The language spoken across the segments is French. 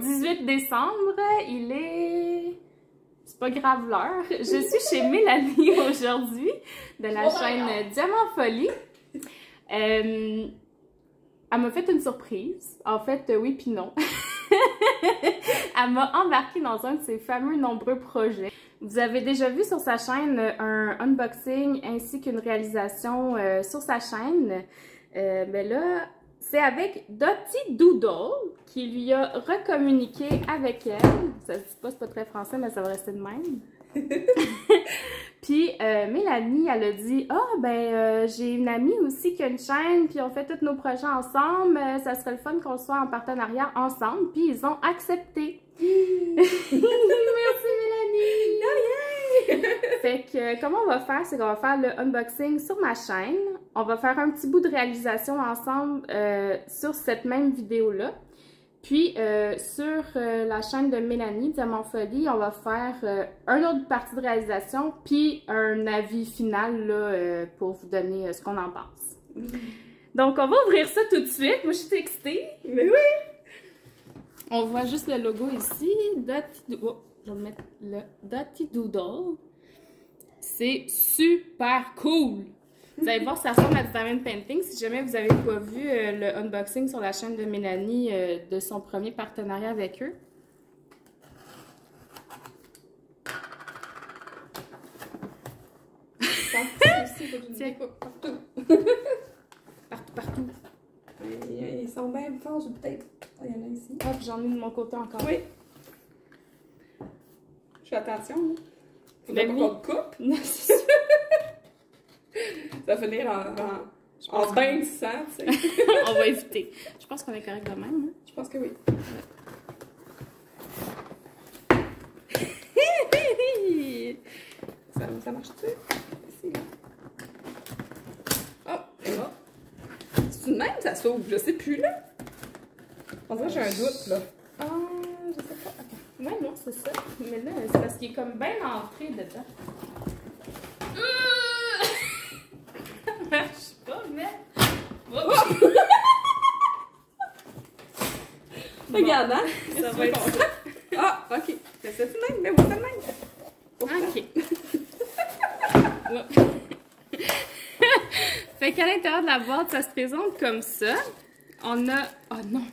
18 décembre, il est... C'est pas grave l'heure. Je suis chez Mélanie aujourd'hui, de la chaîne Diamant Folie. Elle m'a fait une surprise. En fait, oui puis non. Elle m'a embarquée dans un de ses fameux nombreux projets. Vous avez déjà vu sur sa chaîne un unboxing ainsi qu'une réalisation sur sa chaîne. Mais là, c'est avec Dottie Doodle qui lui a recommuniqué avec elle. Ça se dit pas, c'est pas très français, mais ça va rester de même. Puis Mélanie, elle a dit « Ah, j'ai une amie aussi qui a une chaîne, puis on fait tous nos projets ensemble. Ça serait le fun qu'on soit en partenariat ensemble. » Puis ils ont accepté. Merci Mélanie! Fait que comment on va faire, c'est qu'on va faire le unboxing sur ma chaîne. On va faire un petit bout de réalisation ensemble sur cette même vidéo-là. Puis sur la chaîne de Mélanie, Diamant Folie, on va faire une autre partie de réalisation, puis un avis final là, pour vous donner ce qu'on en pense. Donc on va ouvrir ça tout de suite. Moi je suis excitée. Mais oui! On voit juste le logo ici. Oh, je vais mettre le Dottie Doodle. C'est super cool! Vous allez voir, ça ressemble à Diamond Painting. Si jamais vous n'avez pas vu le unboxing sur la chaîne de Mélanie de son premier partenariat avec eux. Partout. Partout. Ils sont bien forts, je peut-être. Il y en a ici. Ah, puis j'en ai de mon côté encore. Oui. Je fais attention. Hein. Faudrait pas qu'on te coupe. Non, c'est sûr. Ça va finir en bain de sang, tu sais. On va éviter. Je pense qu'on est correct de même. Hein? Je pense que oui. Ça marche-tu? Ici, là. Oh, c'est bon. C'est une même, ça s'ouvre. Je sais plus, là. On dirait que j'ai un doute, là. Ah, je sais pas. Attends. Ouais, non, c'est ça. Mais là, c'est parce qu'il est comme bien entré dedans. Ça marche pas, mais... Oh! Regarde, hein? Ça va être ça. Ah, ok. C'est même, mais moi, c'est même. Ok. Fait qu'à l'intérieur de la boîte, ça se présente comme ça. On a... Oh non!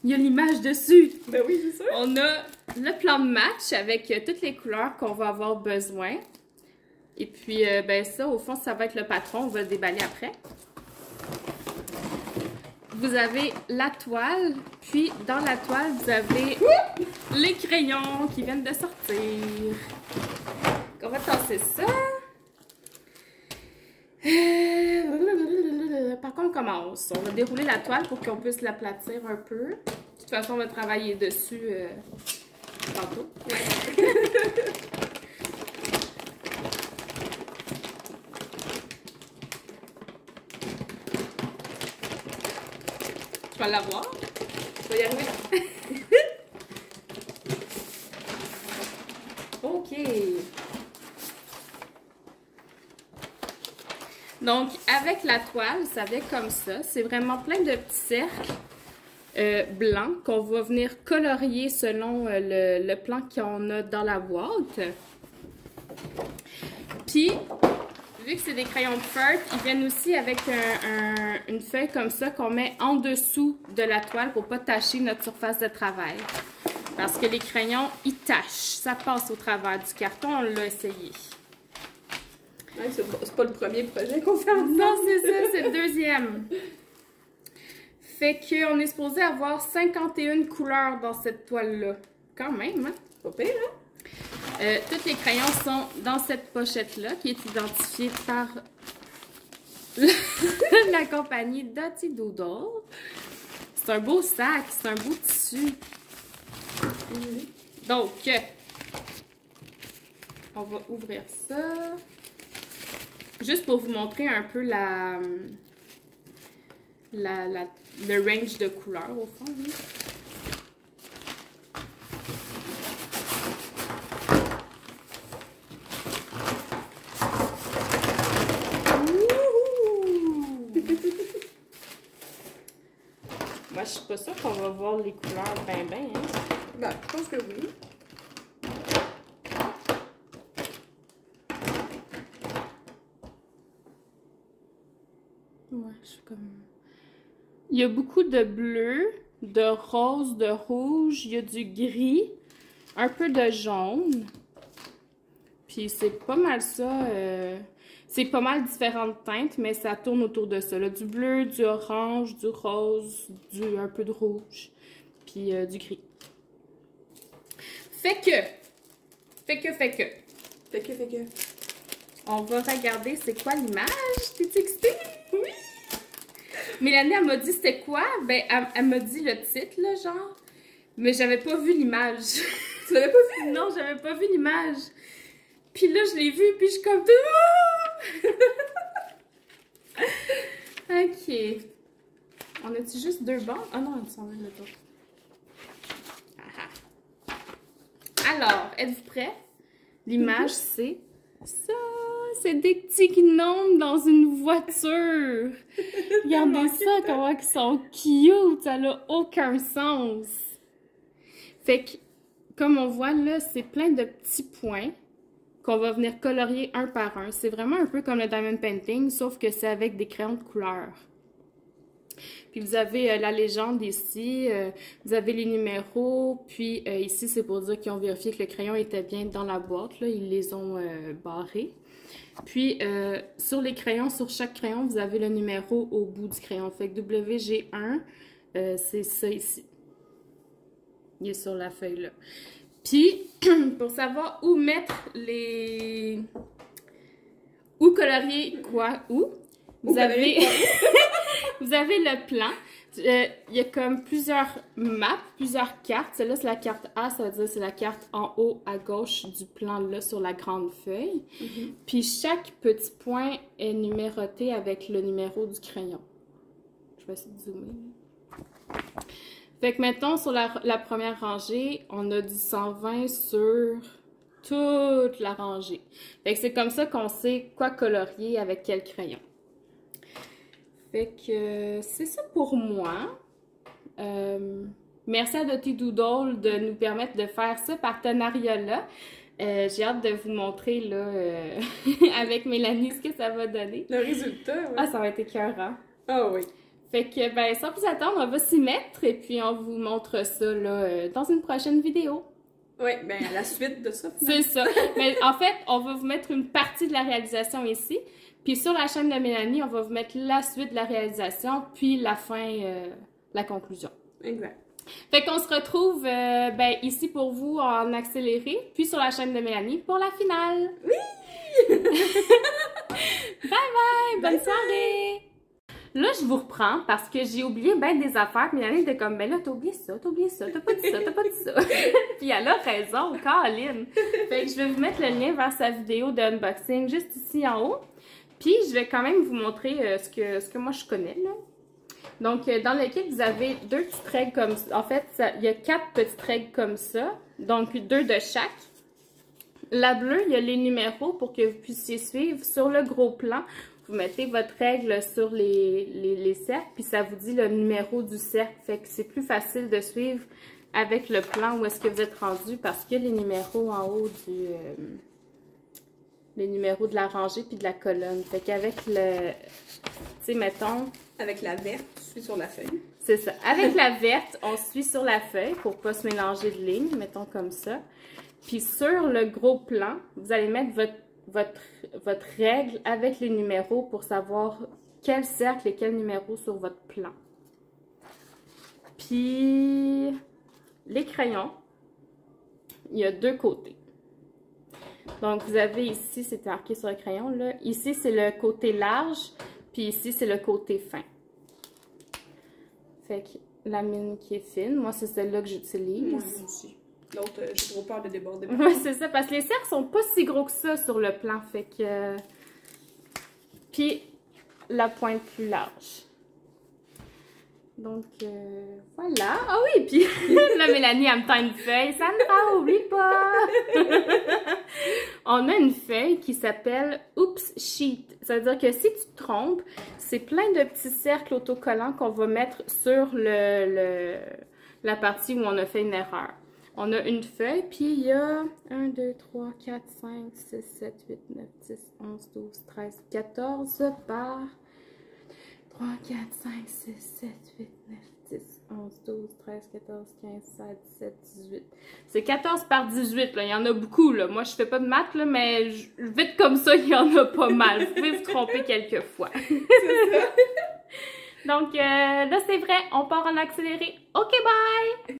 Il y a l'image dessus! Ben oui, c'est ça. On a le plan de match avec toutes les couleurs qu'on va avoir besoin. Et puis, ça, au fond, ça va être le patron. On va le déballer après. Vous avez la toile. Puis, dans la toile, vous avez les crayons qui viennent de sortir. On va tasser ça. Par contre, on commence. On va dérouler la toile pour qu'on puisse l'aplatir un peu. De toute façon, on va travailler dessus tantôt. Je vais l'avoir. Je vais y arriver. OK. Donc, avec la toile, ça vient comme ça. C'est vraiment plein de petits cercles blancs qu'on va venir colorier selon le plan qu'on a dans la boîte. Puis, vu que c'est des crayons de feutre, ils viennent aussi avec une feuille comme ça qu'on met en dessous de la toile pour ne pas tacher notre surface de travail. Parce que les crayons, ils tachent. Ça passe au travers du carton, on l'a essayé. Ouais, c'est pas le premier projet qu'on fait ensemble. Non, c'est ça, c'est le deuxième. Fait qu'on est supposé avoir 51 couleurs dans cette toile-là. Quand même, hein? Pas pire, hein? Tous les crayons sont dans cette pochette-là, qui est identifiée par la compagnie Dottie Doodle. C'est un beau sac, c'est un beau tissu. Donc, on va ouvrir ça. Juste pour vous montrer un peu le range de couleurs au fond. Oui. Moi, je suis pas sûre qu'on va voir les couleurs ben hein. Ben, je pense que oui. Ouais, je suis comme... Il y a beaucoup de bleu, de rose, de rouge, il y a du gris, un peu de jaune. Puis c'est pas mal ça. C'est pas mal différentes teintes, mais ça tourne autour de ça. Là. Du bleu, du orange, du rose, un peu de rouge, puis du gris. Fait que. On va regarder c'est quoi l'image. T'es excitée? Oui! Mélanie, elle m'a dit c'était quoi? Ben, elle m'a dit le titre, là, genre. Mais j'avais pas vu l'image. Tu l'avais pas vu? Non, j'avais pas vu l'image. Puis là, je l'ai vu, puis je suis comme... Ok. On a-tu juste 2 bandes? Ah non, ils sont là, le tour. Alors, êtes-vous prêts? L'image, c'est ça. C'est des petits gnomes dans une voiture. Regardez ça, comment ils sont cute. Ça n'a aucun sens. Fait que, comme on voit là, c'est plein de petits points qu'on va venir colorier un par un. C'est vraiment un peu comme le diamond painting, sauf que c'est avec des crayons de couleur. Puis vous avez la légende ici, vous avez les numéros, puis ici c'est pour dire qu'ils ont vérifié que le crayon était bien dans la boîte, là, ils les ont barrés. Puis sur les crayons, sur chaque crayon, vous avez le numéro au bout du crayon. Fait que WG1, c'est ça ici. Il est sur la feuille là. Puis, pour savoir où mettre les... Où colorier quoi où, vous avez... Vous avez le plan. Il y a comme plusieurs maps, plusieurs cartes. Celle-là, c'est la carte A, ça veut dire que c'est la carte en haut à gauche du plan là sur la grande feuille. Puis chaque petit point est numéroté avec le numéro du crayon. Je vais essayer de zoomer. Fait que mettons, sur la première rangée, on a du 120 sur toute la rangée. Fait que c'est comme ça qu'on sait quoi colorier avec quel crayon. Fait que c'est ça pour moi. Merci à Dottie Doodle de nous permettre de faire ce partenariat-là. J'ai hâte de vous montrer là, avec Mélanie ce que ça va donner. Le résultat, ouais. Ah, ça va être écœurant. Ah oui. Fait que, ben, sans plus attendre, on va s'y mettre et puis on vous montre ça là, dans une prochaine vidéo. Oui, ben à la suite de ça. C'est ça. Mais en fait, on va vous mettre une partie de la réalisation ici. Puis sur la chaîne de Mélanie, on va vous mettre la suite de la réalisation, puis la fin, la conclusion. Exact. Fait qu'on se retrouve ben, ici pour vous en accéléré, puis sur la chaîne de Mélanie pour la finale. Oui! Bye bye! Bonne soirée! Là, je vous reprends parce que j'ai oublié bien des affaires. Mélanie était comme, ben là, t'as oublié ça, t'as pas dit ça, t'as pas dit ça. Puis elle a raison, Caroline. Fait que je vais vous mettre le lien vers sa vidéo d'unboxing juste ici en haut. Puis je vais quand même vous montrer ce que moi je connais, là. Donc, dans le kit, vous avez 2 petites règles comme ça. En fait, il y a 4 petites règles comme ça. Donc, 2 de chaque. La bleue, il y a les numéros pour que vous puissiez suivre. Sur le gros plan, vous mettez votre règle sur les cercles, puis ça vous dit le numéro du cercle. Fait que c'est plus facile de suivre avec le plan où est-ce que vous êtes rendu parce qu'il y a les numéros en haut du... les numéros de la rangée puis de la colonne. Fait qu'avec le... Tu sais, mettons... Avec la verte, tu suis sur la feuille. C'est ça. Avec la verte, on suit sur la feuille pour pas se mélanger de lignes, mettons comme ça. Puis sur le gros plan, vous allez mettre votre règle avec les numéros pour savoir quel cercle et quel numéro sur votre plan. Puis les crayons, il y a 2 côtés. Donc, vous avez ici, c'est marqué sur le crayon, là. Ici, c'est le côté large, puis ici, c'est le côté fin. Fait que la mine qui est fine, moi, c'est celle-là que j'utilise. Moi aussi. L'autre, j'ai trop peur de déborder. Oui, c'est ça, parce que les cercles sont pas si gros que ça sur le plan, fait que... Puis, la pointe plus large. Donc, voilà. Ah oui, puis là, Mélanie, elle me tend une feuille. Sandra, oublie pas! On a une feuille qui s'appelle Oops Sheet. Ça veut dire que si tu te trompes, c'est plein de petits cercles autocollants qu'on va mettre sur la partie où on a fait une erreur. On a une feuille, puis il y a 1, 2, 3, 4, 5, 6, 7, 8, 9, 10, 11, 12, 13, 14 par 3, 4, 5, 6, 7, 8, 9, 10, 11, 12, 13, 14, 15, 16, 17, 18. C'est 14 par 18, là. Il y en a beaucoup, là. Moi, je fais pas de maths, là, mais vite comme ça, il y en a pas mal. Vous pouvez vous tromper quelques fois. Donc, là, c'est vrai. On part en accéléré. OK, bye!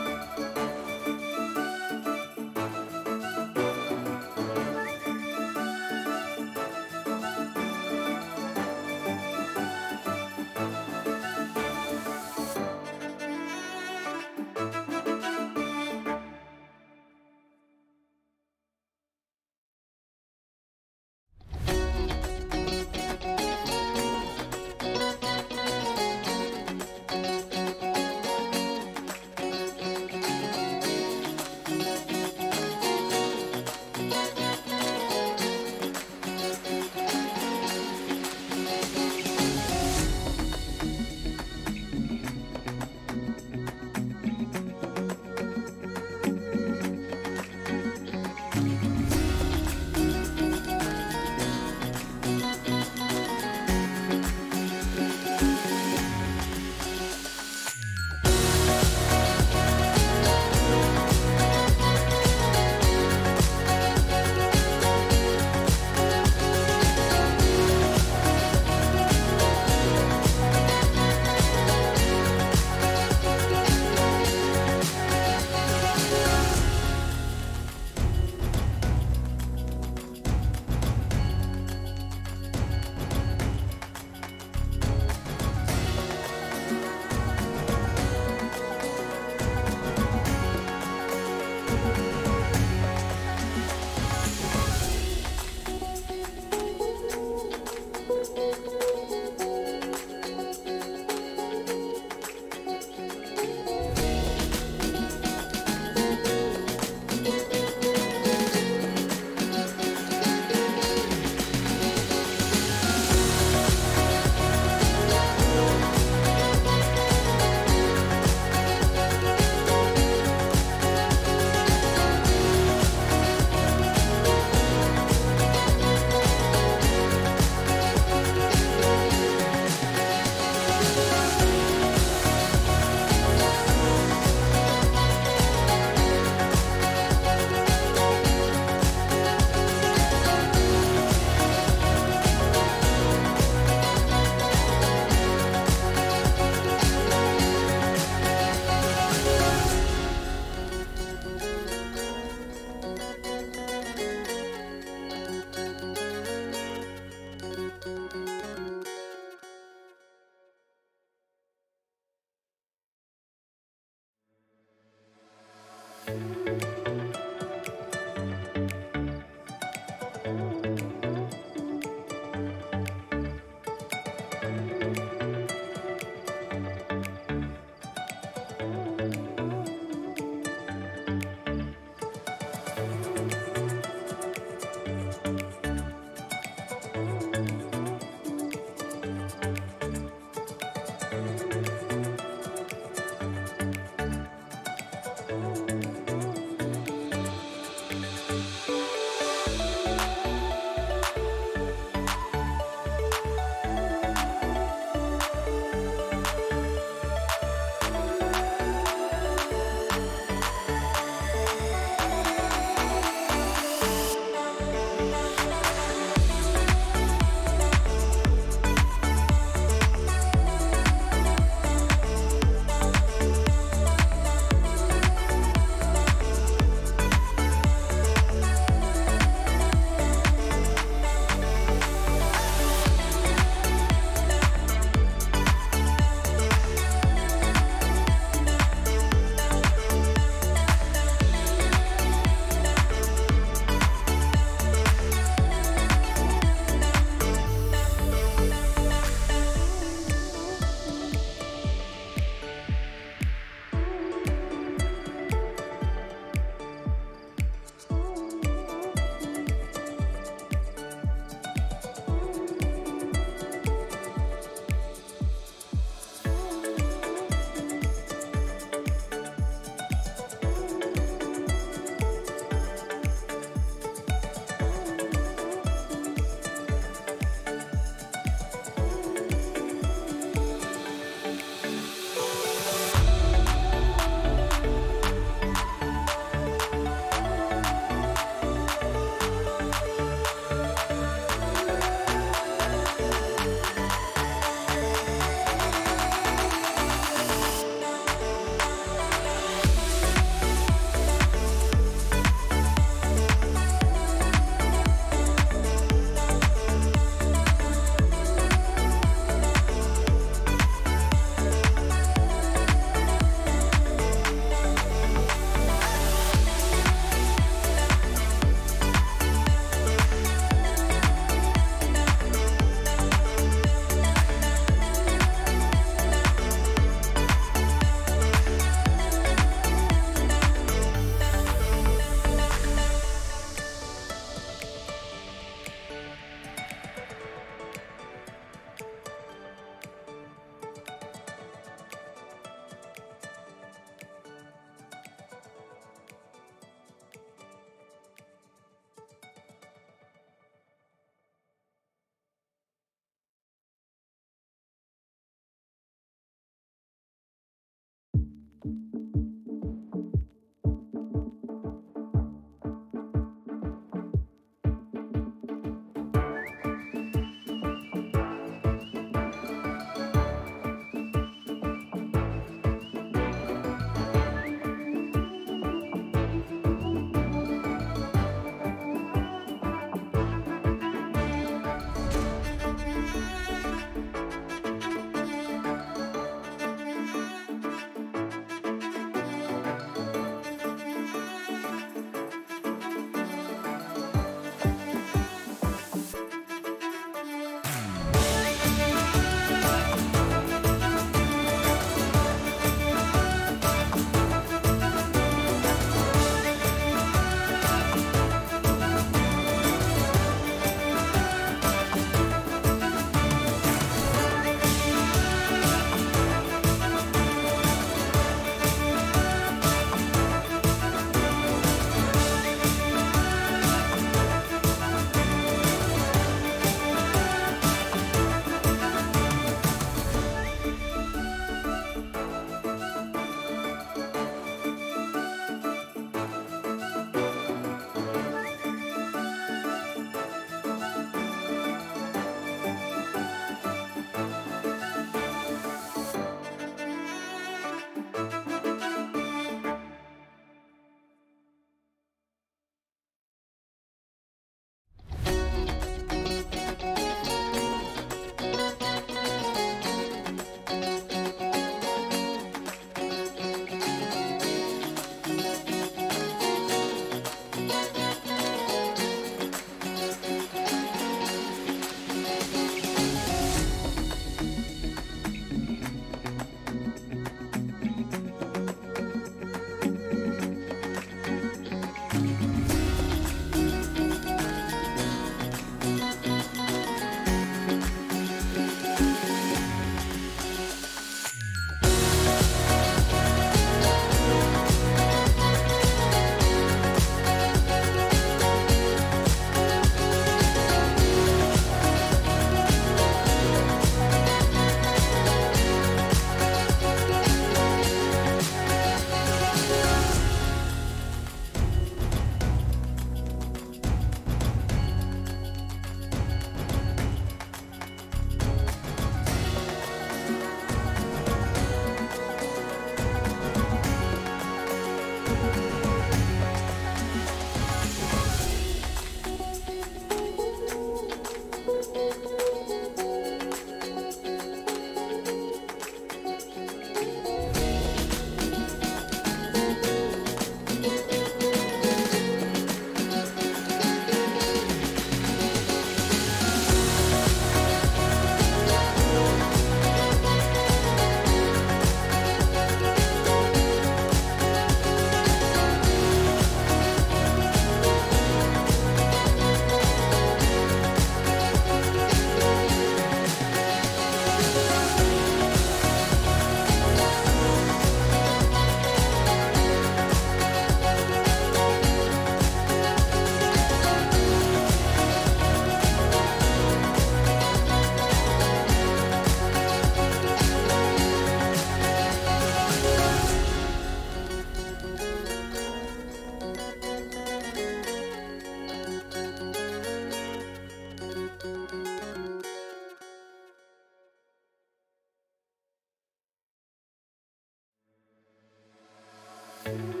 Bye!